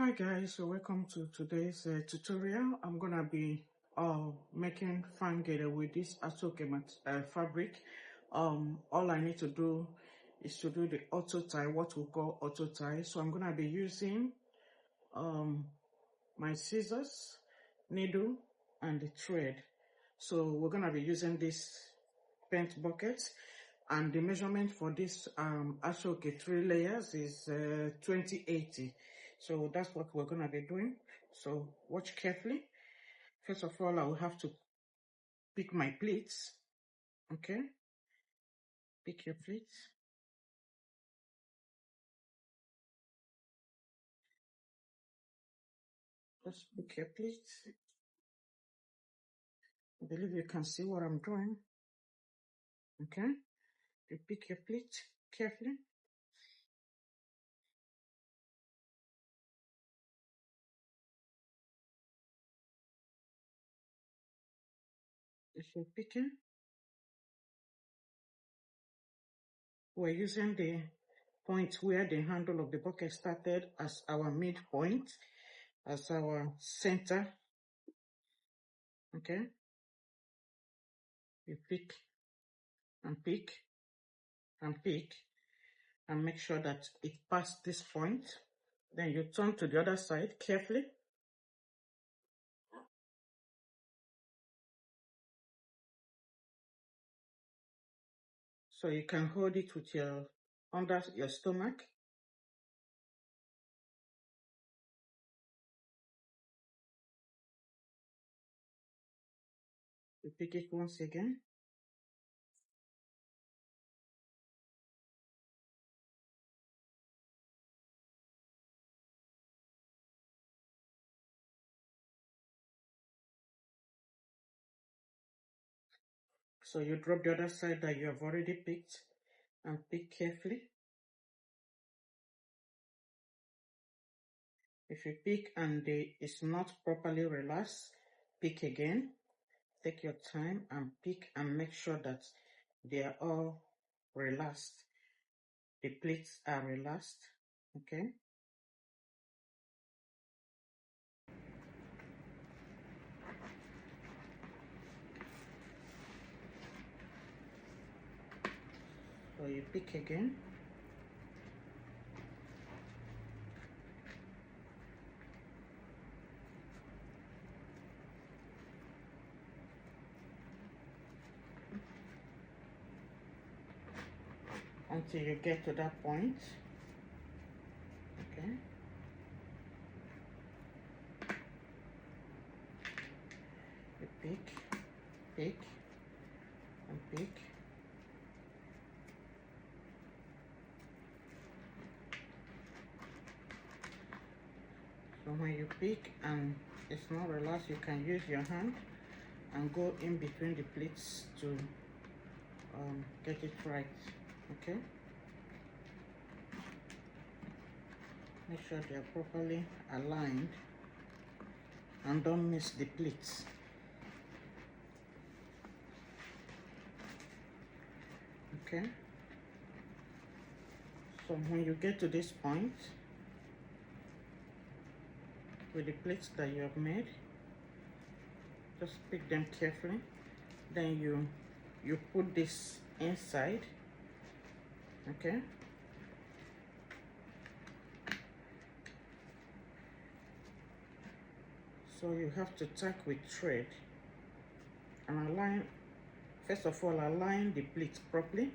Hi guys, so welcome to today's tutorial. I'm gonna be making fan girdle with this Asoke fabric. All I need to do is to do the auto tie, what we call auto tie. So I'm gonna be using my scissors, needle, and the thread. So we're gonna be using this paint bucket, and the measurement for this Asoke 3 layers is 2080. So that's what we're gonna be doing. So watch carefully. First of all, I will have to pick my pleats. Okay, pick your pleats. Just pick your pleats. I believe you can see what I'm doing. Okay, you pick your pleat carefully. If you're picking, we're using the point where the handle of the bucket started as our midpoint, as our center. Okay, you pick and pick and pick and make sure that it passed this point. Then you turn to the other side carefully. So you can hold it with your under your stomach. You pick it once again. So you drop the other side that you have already picked and pick carefully. If you pick and it's not properly relaxed, pick again. Take your time and pick and make sure that they are all relaxed. The plates are relaxed. Okay. So you pick again. Until you get to that point. Okay. You pick, and pick. So when you pick and it's not relaxed, you can use your hand and go in between the plates to get it right. Okay. Make sure they are properly aligned and don't miss the pleats. Okay. So when you get to this point with the pleats that you have made, just pick them carefully. Then you put this inside. Okay. So you have to tack with thread and align. First of all, align the pleats properly.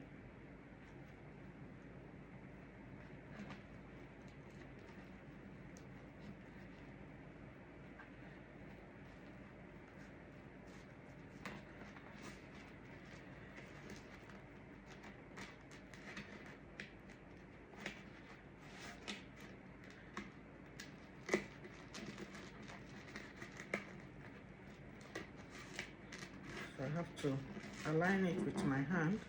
So I have to align it with my hand.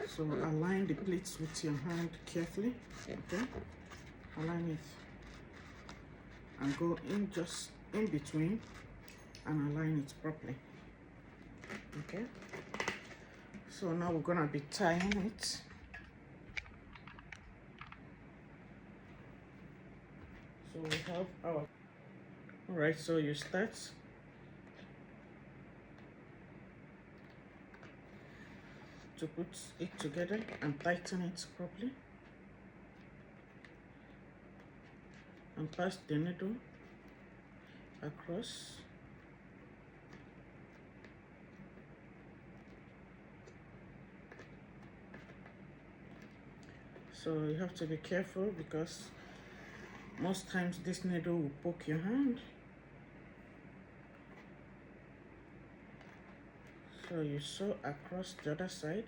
So align the pleats with your hand carefully. Okay. Align it and go in just in between and align it properly. Okay. So now we're gonna be tying it. So we have our, all right, so you start to put it together and tighten it properly, and pass the needle across. So you have to be careful because most times this needle will poke your hand. So you sew across the other side.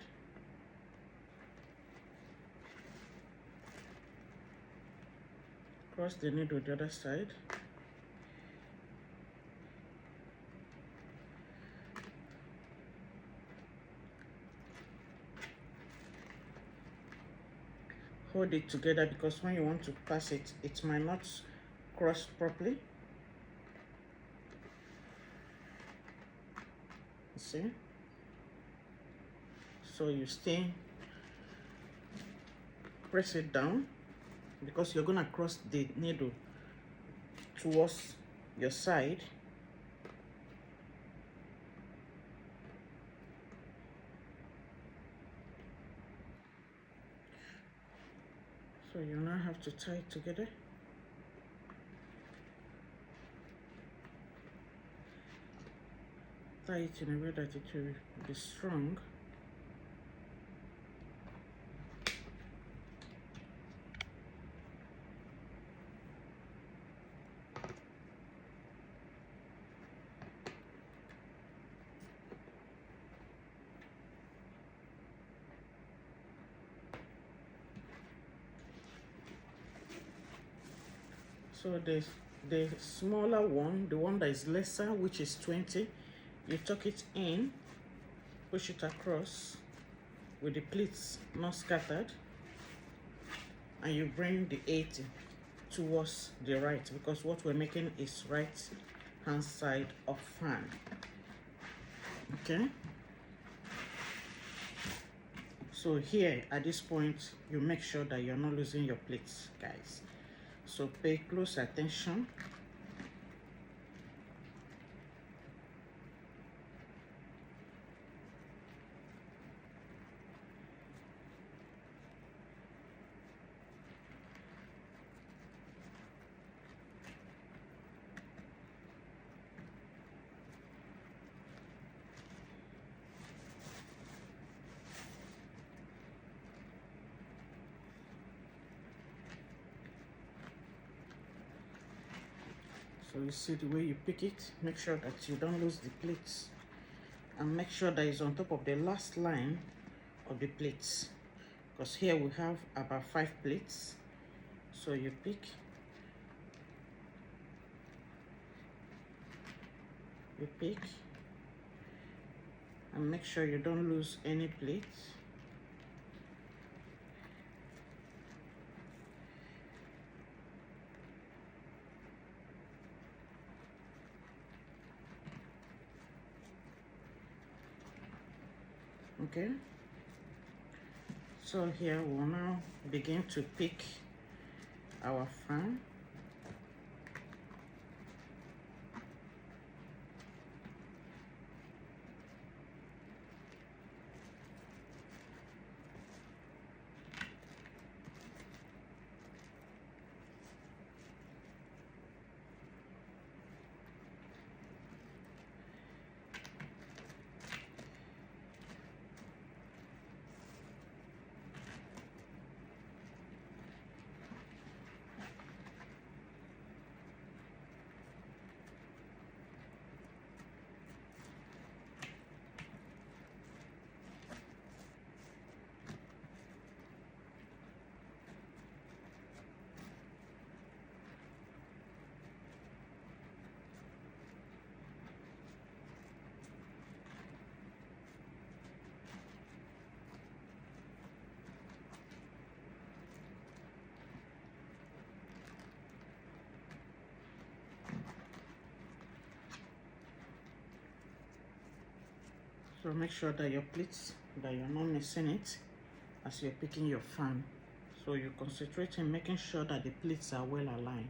Cross the needle the other side. Hold it together because when you want to pass it, it might not cross properly. See? So you press it down because you're gonna cross the needle towards your side. So you now have to tie it together. Tie it in a way that it will be strong. So the smaller one, the one that is lesser, which is 20, you tuck it in, push it across with the pleats not scattered, and you bring the 80 towards the right because what we're making is right hand side of fan. Okay, so here at this point you make sure that you're not losing your pleats, guys, so pay close attention. So you see the way you pick it, make sure that you don't lose the pleats, and make sure that it's on top of the last line of the pleats, because here we have about 5 pleats. So you pick, and make sure you don't lose any pleats. Okay, so here we'll now begin to pick our fan. So make sure that your pleats, that you're not missing it as you're picking your fan. So you concentrate in making sure that the pleats are well aligned.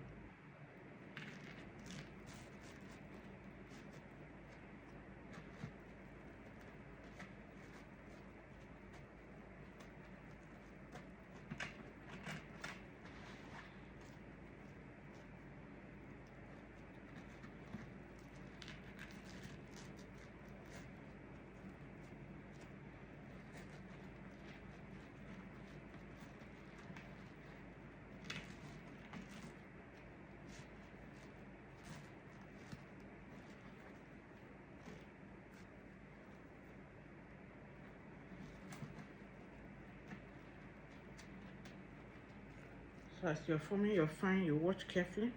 So as you're forming your fan, you watch carefully.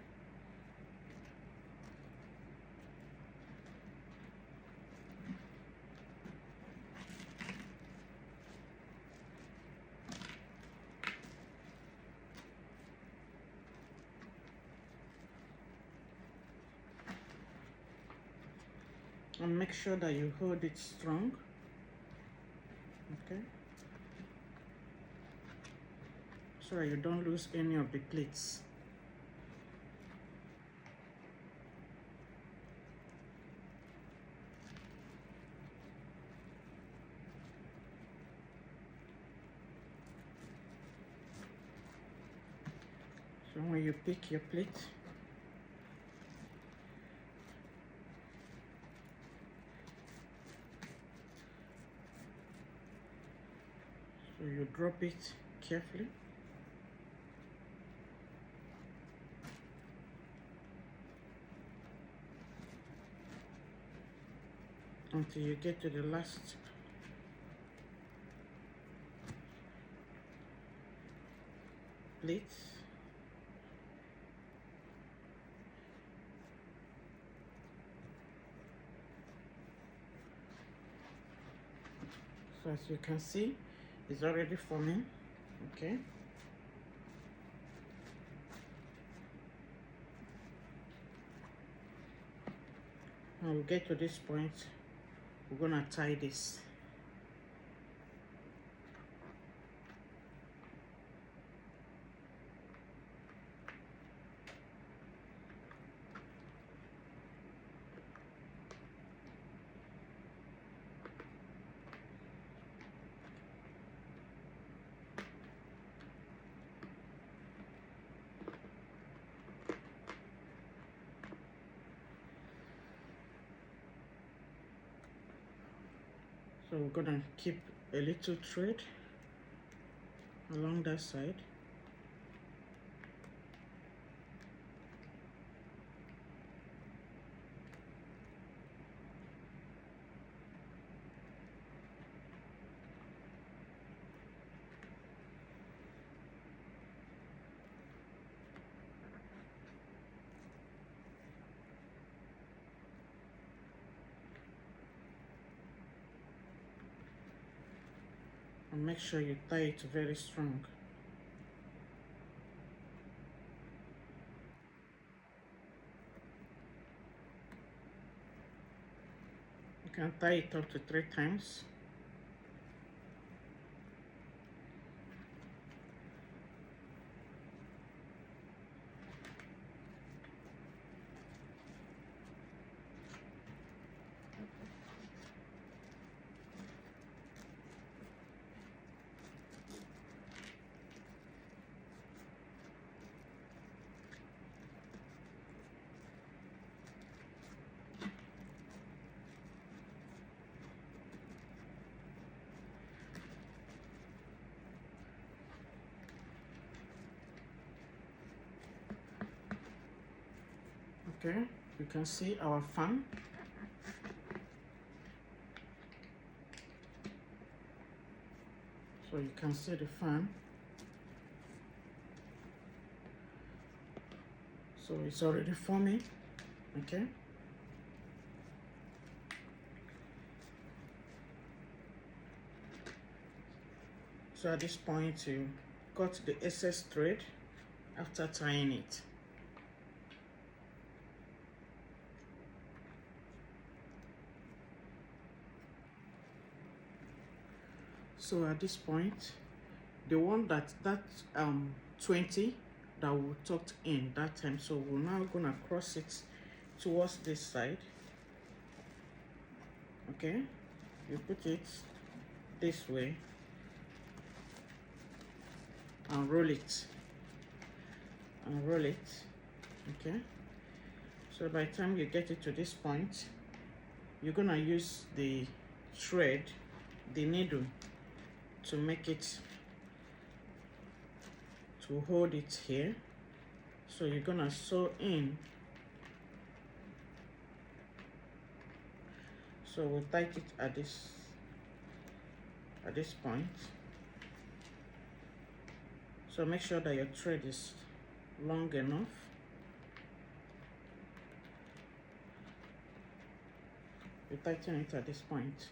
And make sure that you hold it strong. Okay, so that you don't lose any of the pleats. So when you pick your plate, so you drop it carefully. Until you get to the last plate. So as you can see, it's already forming. Okay, now we get to this point, we're gonna tie this. So we're gonna keep a little thread along that side. And make sure you tie it very strong. You can tie it up to 3 times. Okay, you can see our fan. So you can see the fan. So it's already forming. Okay. So at this point, you cut the excess thread after tying it. So at this point, the one that 20 that we tucked in that time, so we're now gonna cross it towards this side. Okay, you put it this way and roll it and roll it. Okay, so by the time you get it to this point, you're gonna use the thread, the needle, to make it, to hold it here. So you're gonna sew in. So we'll tighten it at this point. So make sure that your thread is long enough. You tighten it at this point.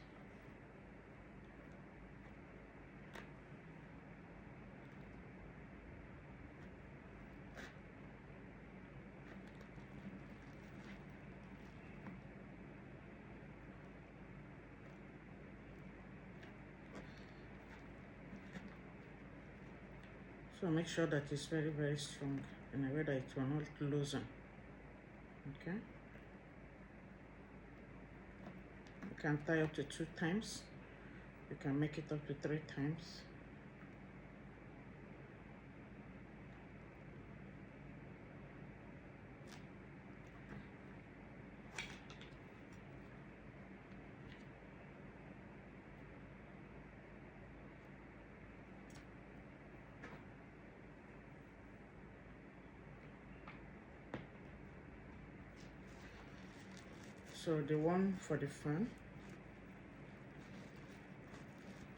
So make sure that it's very, very strong in a way that it will not loosen. Okay. You can tie up to 2 times. You can make it up to 3 times. So the one for the fan,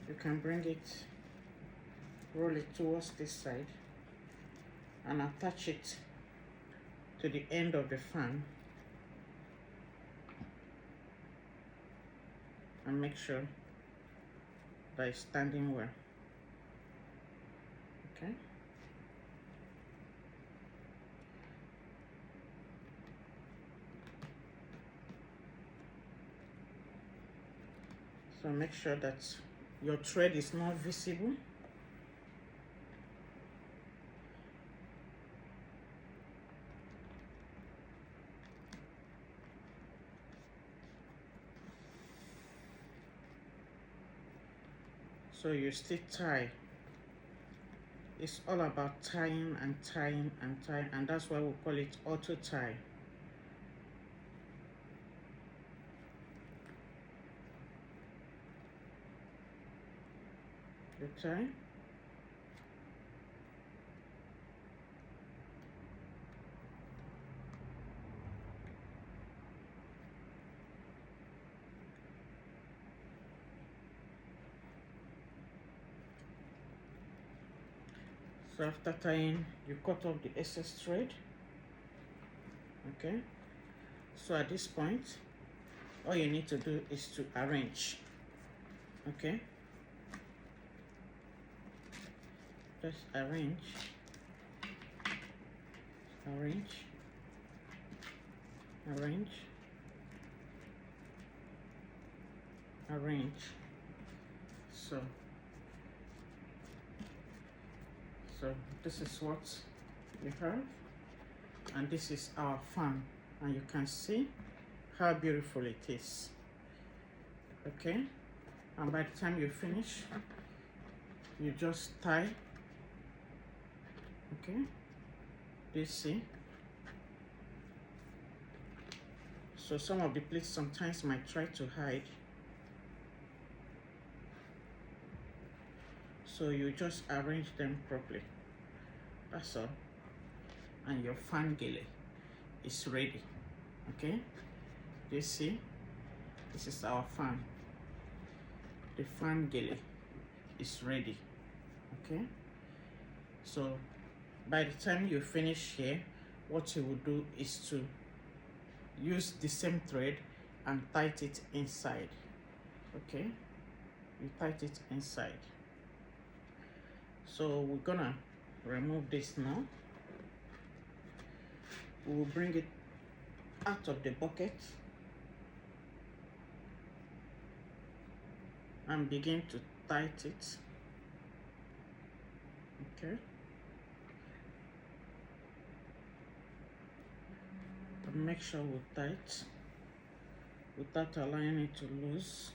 you can bring it, roll it towards this side and attach it to the end of the fan and make sure that it's standing well. Okay. So make sure that your thread is not visible. So you still tie. It's all about tying and tying and tying, and that's why we call it auto tie. You tie. So after tying, you cut off the excess thread. Okay. So at this point, all you need to do is to arrange. Okay. Just arrange, arrange, arrange, arrange. So this is what you have, and this is our fan, and you can see how beautiful it is. Okay, and by the time you finish, you just tie. Okay, do you see? So some of the pleats sometimes might try to hide, so you just arrange them properly. That's all, and your fan gele is ready. Okay, do you see? This is our fan. The fan gele is ready. Okay, so by the time you finish here, what you will do is to use the same thread and tie it inside. Okay, you tie it inside. So we're gonna remove this now. We will bring it out of the bucket and begin to tie it. Okay. And make sure we tie it without allowing it to loose.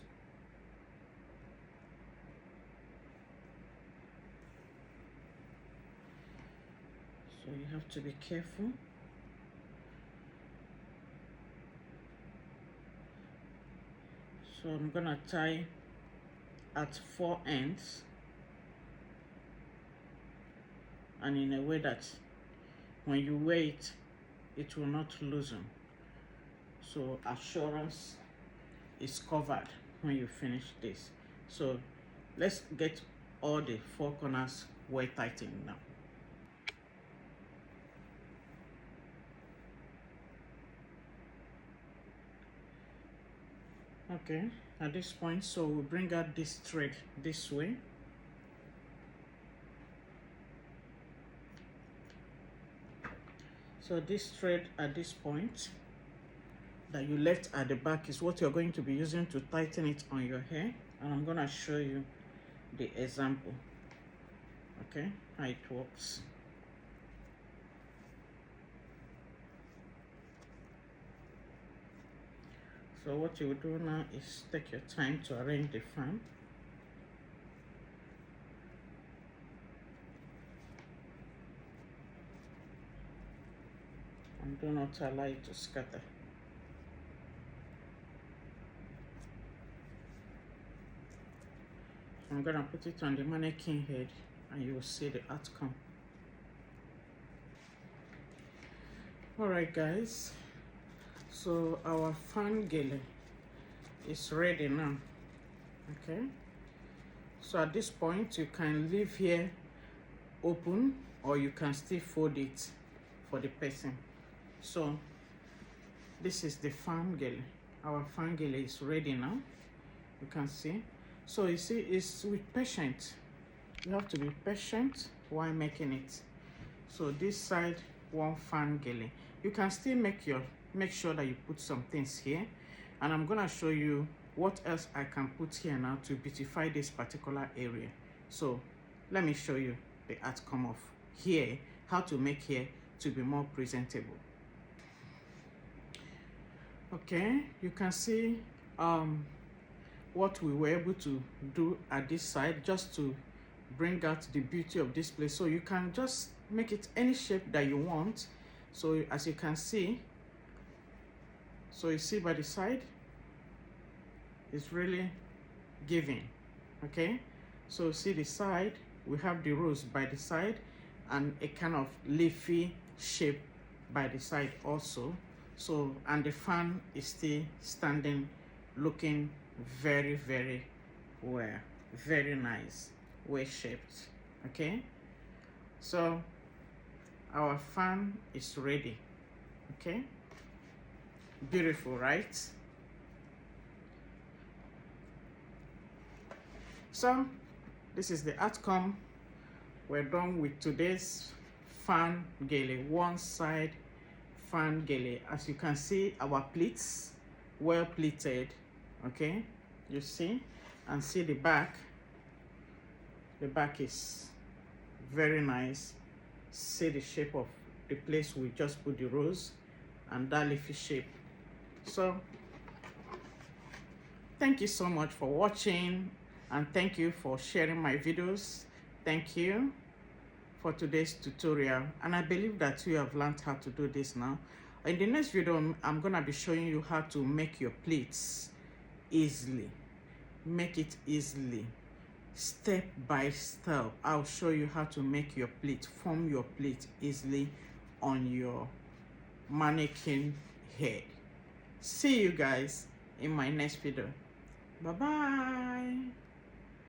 So you have to be careful. So I'm gonna tie at 4 ends and in a way that when you wear it, it will not loosen. So assurance is covered when you finish this. So let's get all the 4 corners well tightened now. Okay, at this point, so we'll bring out this thread this way. So this thread at this point that you left at the back is what you're going to be using to tighten it on your hair, and I'm going to show you the example, okay, how it works. So what you will do now is take your time to arrange the fan. And do not allow it to scatter. I'm gonna put it on the mannequin head and you will see the outcome. Alright guys, so our fan gele is ready now. Okay, so at this point you can leave here open or you can still fold it for the person. So this is the fan gele. Our fan gele is ready now, you can see. So you see, it's with patience. You have to be patient while making it. So this side, one fan gele. You can still make sure that you put some things here, and I'm gonna show you what else I can put here now to beautify this particular area. So let me show you the outcome of here, how to make here to be more presentable. Okay, you can see what we were able to do at this side just to bring out the beauty of this place. So you can just make it any shape that you want. So as you can see, so you see by the side, it's really giving. Okay, so see the side, we have the rose by the side and a kind of leafy shape by the side also. So, and the fan is still standing, looking very, very well, very nice, well shaped. Okay, so our fan is ready. Okay, beautiful, right? So this is the outcome. We're done with today's fan gele, one side fan gele. As you can see, our pleats well pleated. Okay, you see, and see the back. The back is very nice. See the shape of the place we just put the rose and that leafy shape. So thank you so much for watching, and thank you for sharing my videos. Thank you for today's tutorial, and I believe that you have learned how to do this now. In the next video, I'm gonna be showing you how to make your pleats easily. Make it easily, step by step. I'll show you how to make your pleat, form your pleat easily on your mannequin head. See you guys in my next video. Bye bye.